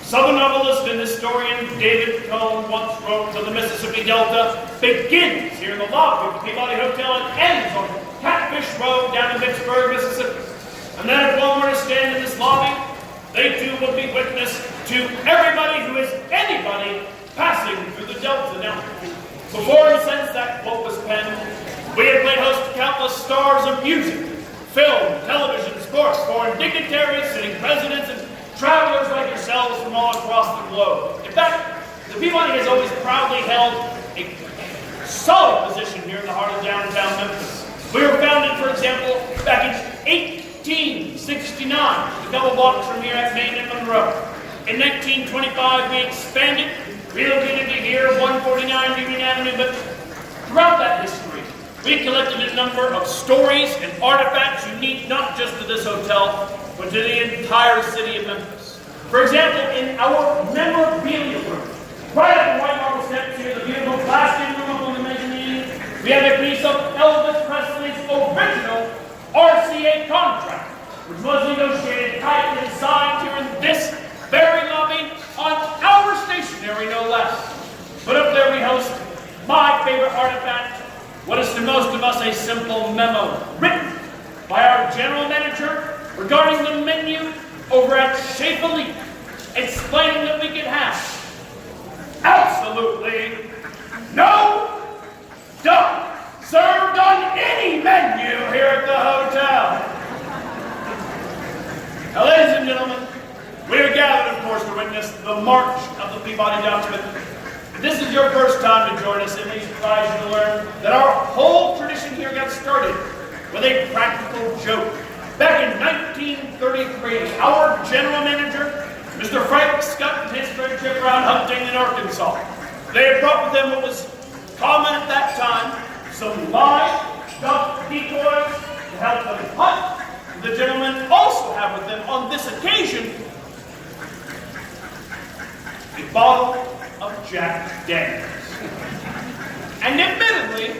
Southern novelist and historian David Cone once wrote that the Mississippi Delta begins here in the lobby of the Peabody Hotel and ends on Catfish Road down in Vicksburg, Mississippi. And then if one were to stand in this lobby, they too would be witness to everybody who is anybody passing through the Delta. Now, before and since that quote was penned, we have played host to countless stars of music, film, television, sports, foreign dignitaries, sitting presidents, and travelers like yourselves from all across the globe. In fact, the Peabody has always proudly held a solid position here in the heart of downtown Memphis. We were founded, for example, back in 1869, a couple blocks from here at Main and Monroe. In 1925, we expanded, relocated to here, 149 Union Avenue, but throughout that history, we collected a number of stories and artifacts unique not just to this hotel, but to the entire city of Memphis. For example, in our memorabilia room, right at the white marble steps here, the beautiful plastic room up on the mezzanine, we have a piece of Elvis Presley's original RCA contract, which was negotiated, typed, and signed here in this very lobby on our stationery, no less. But up there we host my favorite artifact, what is to most of us a simple memo written by our general manager regarding the menu over at Chez Philippe, explaining that we could have absolutely no duck served on any menu here at the hotel. Now, ladies and gentlemen, we are gathered, of course, to witness the march of the Peabody document. If this is your first time to join us, it may surprise you to learn that our whole tradition here got started with a practical joke. Back in 1933, our general manager, Mr. Frank Scott, and his friend trip around hunting in Arkansas. They had brought with them what was common at that time, some live duck decoys to help them hunt. The gentlemen also have with them on this occasion a bottle of Jack Daniels. And admittedly,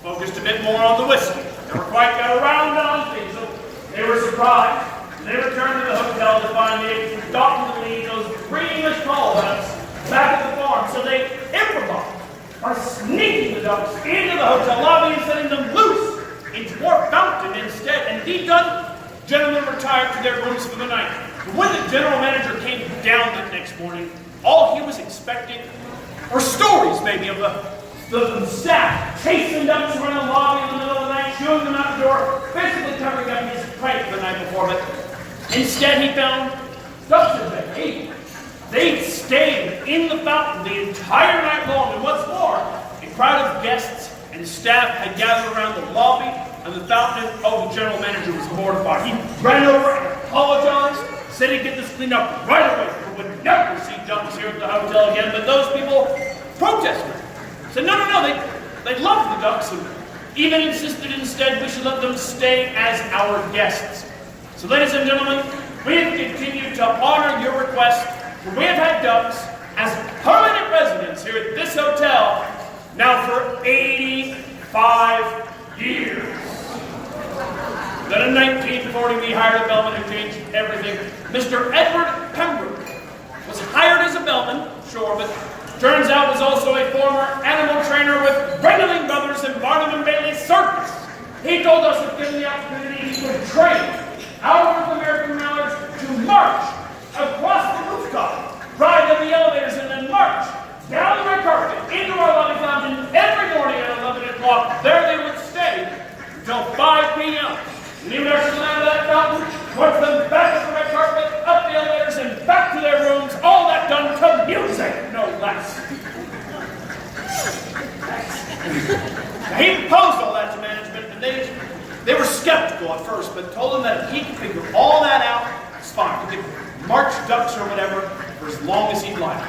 focused a bit more on the whiskey. Never quite got around on things, so they were surprised. And they returned to the hotel to find they had forgotten to leave those three English call ducks back at the farm. So they improvised by sneaking the ducks into the hotel lobby and setting them loose into Dwarf Fountain instead. And indeed done, gentlemen retired to their rooms for the night. But when the general manager came down that next morning, all he was expecting were stories maybe of the staff chasing ducks around the lobby in the middle of the night, shooing them out the door, basically covering up his pipe the night before. But instead he found ducks had behaved. They'd stayed in the fountain the entire night long, and what's more, a crowd of guests and staff had gathered around the lobby and the fountain. Oh, the general manager was mortified. He ran over and apologized, said he'd get this cleaned up right away, or would never see ducks here at the hotel again. But those people protested. Said, no, they loved the ducks, and even insisted instead we should let them stay as our guests. So, ladies and gentlemen, we have continued to honor your request. We have had ducks as permanent residents here at this hotel now for 85 years. Then in 1940, we hired a bellman who changed everything. Mr. Edward Pembroke was hired as a bellman, sure, but turns out was also a former animal trainer with Brendling Brothers and Barnum and Bailey Circus. He told us if given the opportunity, he would train our North American mallards to march across the rooftop, ride in the elevators, and then march down the red carpet into our lobby fountain every morning at 11 o'clock. There they would stay until 5 p.m. And even after the land of that fountain, once them back up the red carpet, up the elevators, and back to their rooms, all that done to music, no less. Now, he proposed all that to management, and they were skeptical at first, but told him that if he could figure all that out, it's fine. He could march ducks or whatever for as long as he'd like.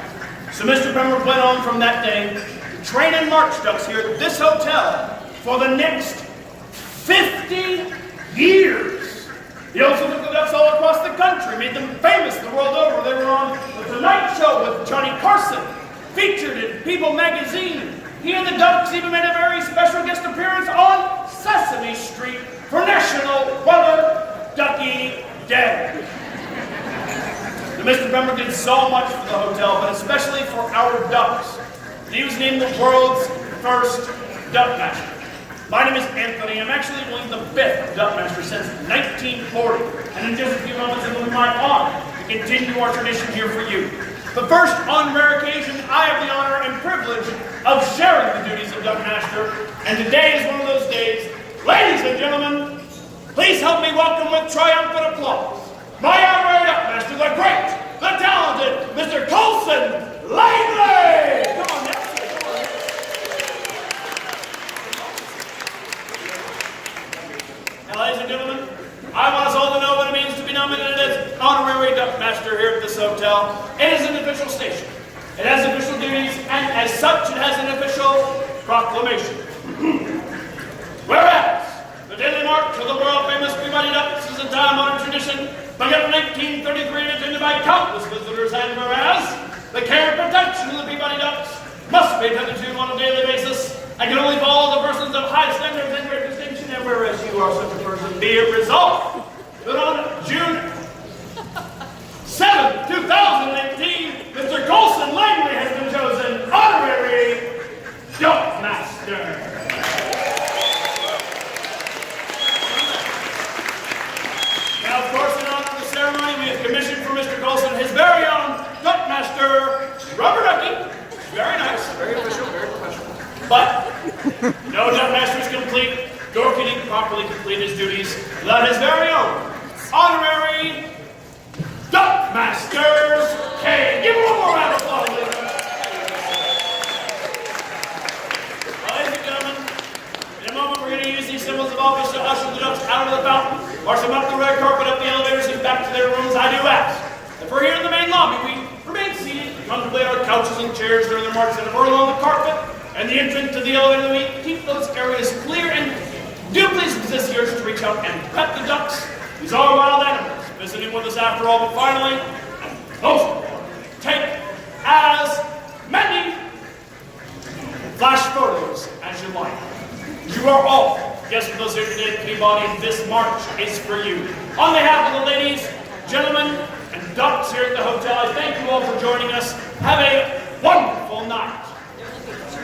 So Mr. Pembroke went on from that day to train and march ducks here at this hotel for the next 50 years. He also took the ducks all across the country, made them famous the world over. They were on The Tonight Show with Johnny Carson, featured in People magazine. He and the ducks even made a very special guest appearance on Sesame Street for National Weather Ducky Day. The Mr. Bemmer did so much for the hotel, but especially for our ducks. He was named the world's first duck master. My name is Anthony. I'm actually only the 5th duck master since 1940. And in just a few moments, it will be my honor to continue our tradition here for you. But first, on rare occasion, I have the honor and privilege of sharing the duties of duck master. And today is one of those days. Ladies and gentlemen, please help me welcome with triumphant applause my honorary duck master, the great, the talented, Mr. Coleson Ray Langley! Come on now. Now, ladies and gentlemen, I want us all to know what it means to be nominated as honorary duck master here at this hotel. It is an official station. It has official duties, and as such, it has an official proclamation. Whereas, the daily march of the world-famous Peabody ducks is a time-honored tradition begun in 1933 and attended by countless visitors, and whereas, the care and protection of the Peabody ducks must be attended to on a daily basis, and can only follow the persons of high standards and great distinction, and whereas you are such a person, be it resolved that on June 7, 2018, Mr. Coleson Langley has been chosen honorary duck master. Now, of course, in honor of the ceremony, we have commissioned for Mr. Coleson his very own duck master rubber ducky. Very nice, very official, very professional. But no duck master is complete, nor can he properly complete his duties without his very own honorary duck master's cane. Give him one more round of applause, ladies and gentlemen. In a moment, we're going to use these symbols of office to usher the ducks out of the fountain, march them up the red carpet, up the elevators, and back to their rooms. I do ask. If we're here in the main lobby, we remain seated, contemplate our couches and chairs during the march, and if we're along the carpet and the entrance to the elevator, we keep those areas clear, and do please resist the urge to reach out and pet the ducks. These are wild animals visiting with us after all, but finally, and most important, take as many flash photos as you like. You are all guests with us here today at Peabody. This march is for you. On behalf of the ladies, gentlemen, and ducks here at the hotel, I thank you all for joining us. Have a wonderful night.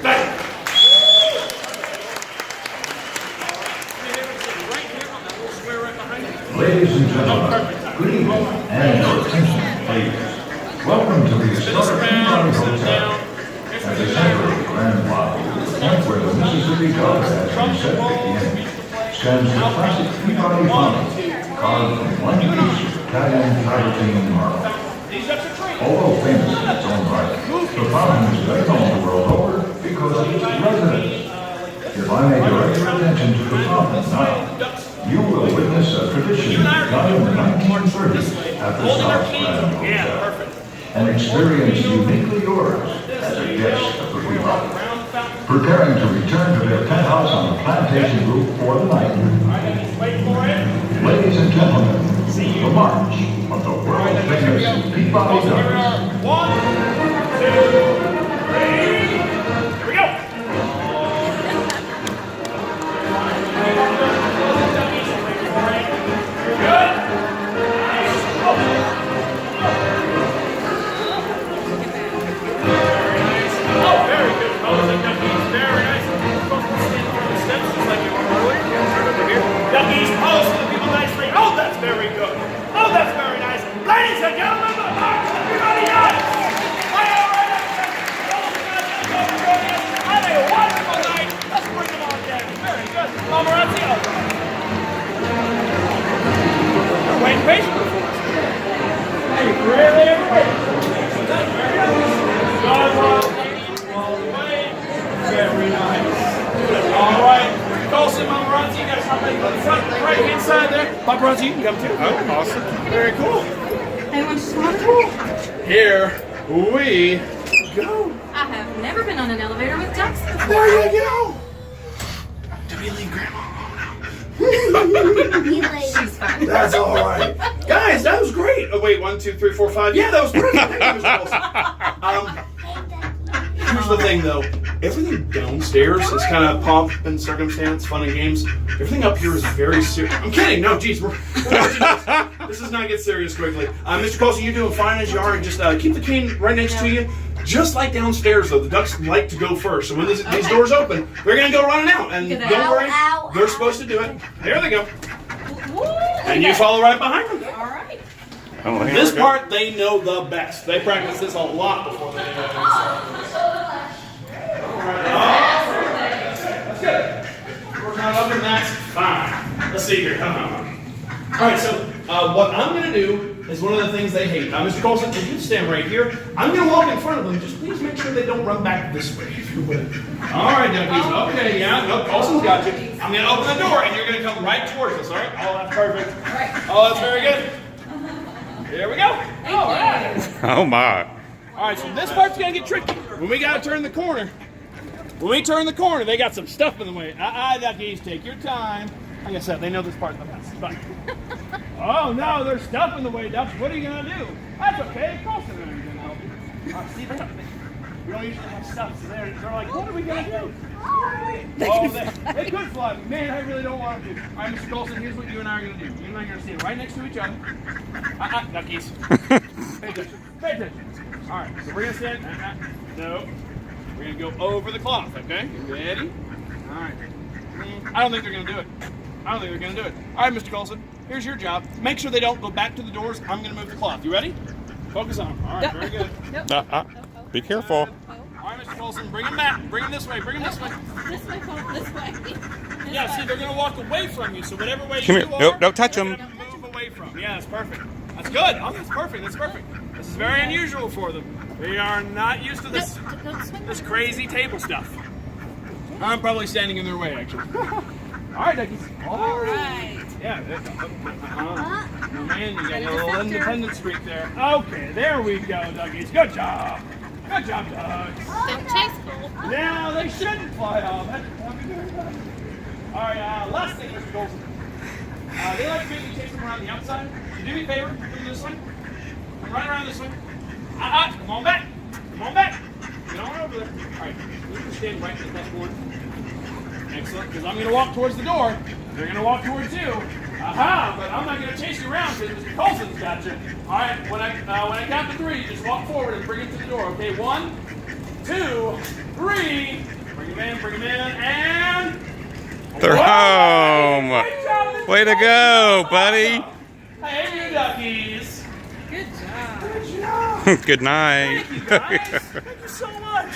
Thank you. Ladies and gentlemen, good evening, and your attention, please. Welcome to the historic Peabody Hotel, at the center of the Grand Plaza, the point where the Mississippi Delta has been set to begin, stands the classic Peabody fountain, carved from one piece of Italian travertine marble. Although famous in its own right, the fountain is better known the world over because of its residents. If I may direct your attention to the fountain now, you will witness a tradition begun in the 1930s at the South Grand Hotel. An experience uniquely yours as a guest of the Peabody. Preparing to return to their penthouse on the plantation roof for the night. Ladies and gentlemen, the march of the world-famous Peabody Ducks. 1, 2, 3. Here we go. Good. Oh, very good. Coleson duckies, very nice. Stand on the steps just like you were earlier. Turn over here. Duckies, pose to the people nicely. Oh, that's very good. Oh, that's very nice. Ladies and gentlemen, the march of Peabody Ducks. Have a wonderful night. Let's bring them on down. Very good. Mamorazzi. You're waiting patiently for us. Hey, really everybody? Very nice. All right. Coleson, Mamorazzi, you guys hop in the front right-hand side there. Paparazzi, you can come too. Oh, awesome. Very cool. Hey, want to swap? Here we go. I have never been on an elevator with ducks before. There you go. Did we leave Grandma alone now? She's fine. That's all right. Guys, that was great. Oh, wait, 1, 2, 3, 4, 5. Yeah, that was perfect. Thank you, Mr. Coleson. Here's the thing, though. Everything downstairs is kind of pomp and circumstance, fun and games. Everything up here is very serious. I'm kidding. No, geez, we're watching this. This does not get serious quickly. Mr. Coleson, you're doing fine as you are. And just keep the cane right next to you. Just like downstairs, though, the ducks like to go first. So when these doors open, they're going to go running out. And don't worry, they're supposed to do it. There they go. And you follow right behind them. All right. This part, they know the best. They practice this a lot before they do it. That's good. We're not up, and that's fine. Let's see here. Come on. All right, so what I'm going to do is one of the things they hate. Mr. Coleson, if you stand right here, I'm going to walk in front of them. Just please make sure they don't run back this way, if you would. All right, duckies. Okay, yeah. No, Coleson's got you. I'm going to open the door, and you're going to come right towards us, all right? Oh, that's perfect. Oh, that's very good. Here we go. All right. Oh my. All right, so this part's going to get tricky. When we got to turn the corner, they got some stuff in the way. Duckies, take your time. Like I said, they know this part's the best. But, oh no, there's stuff in the way, Ducks. What are you going to do? That's okay. Colson and I are going to help you. See, we don't usually have stuff, so they're like, what are we going to do? Oh, they could fly. Man, I really don't want them to. All right, Mr. Coleson, here's what you and I are going to do. You and I are going to stand right next to each other. Duckies. Pay attention. Pay attention. All right, so we're going to stand. No. We're going to go over the cloth, okay? You ready? All right. I don't think they're going to do it. All right, Mr. Coleson, here's your job. Make sure they don't go back to the doors. I'm going to move the cloth. You ready? Focus on them. All right, very good. Be careful. All right, Mr. Coleson, bring them back. Bring them this way. Bring them this way. This way, Cole, this way. Yeah, see, they're going to walk away from you, so whatever way Come you here. are, Nope, don't touch they're them. gonna move away from. Yeah, that's perfect. That's good. Oh, that's perfect. That's perfect. This is very unusual for them. They are not used to this crazy table stuff. I'm probably standing in their way, actually. All right, duckies. All right. Yeah. Man, you got a little independent streak there. Okay, there we go, duckies. Good job. Good job, ducks. Don't chase, Cole. Now they shouldn't fly off. That'd be very good. All right, last thing, Mr. Coleson. They like to make you chase them around the outside. So do me a favor. Come this way. Come right around this way. Come on back. Come on back. Get on over there. All right. You can stand right at that one. Excellent. Because I'm going to walk towards the door. They're going to walk towards you. But I'm not going to chase you around because Mr. Coleson's got you. All right. When I count to 3, just walk forward and bring him to the door. Okay. 1, 2, 3. Bring him in, and They're home. Way to go, buddy. Hey, you duckies. Good job. Good job. Good night. Thank you, guys. Thank you so much.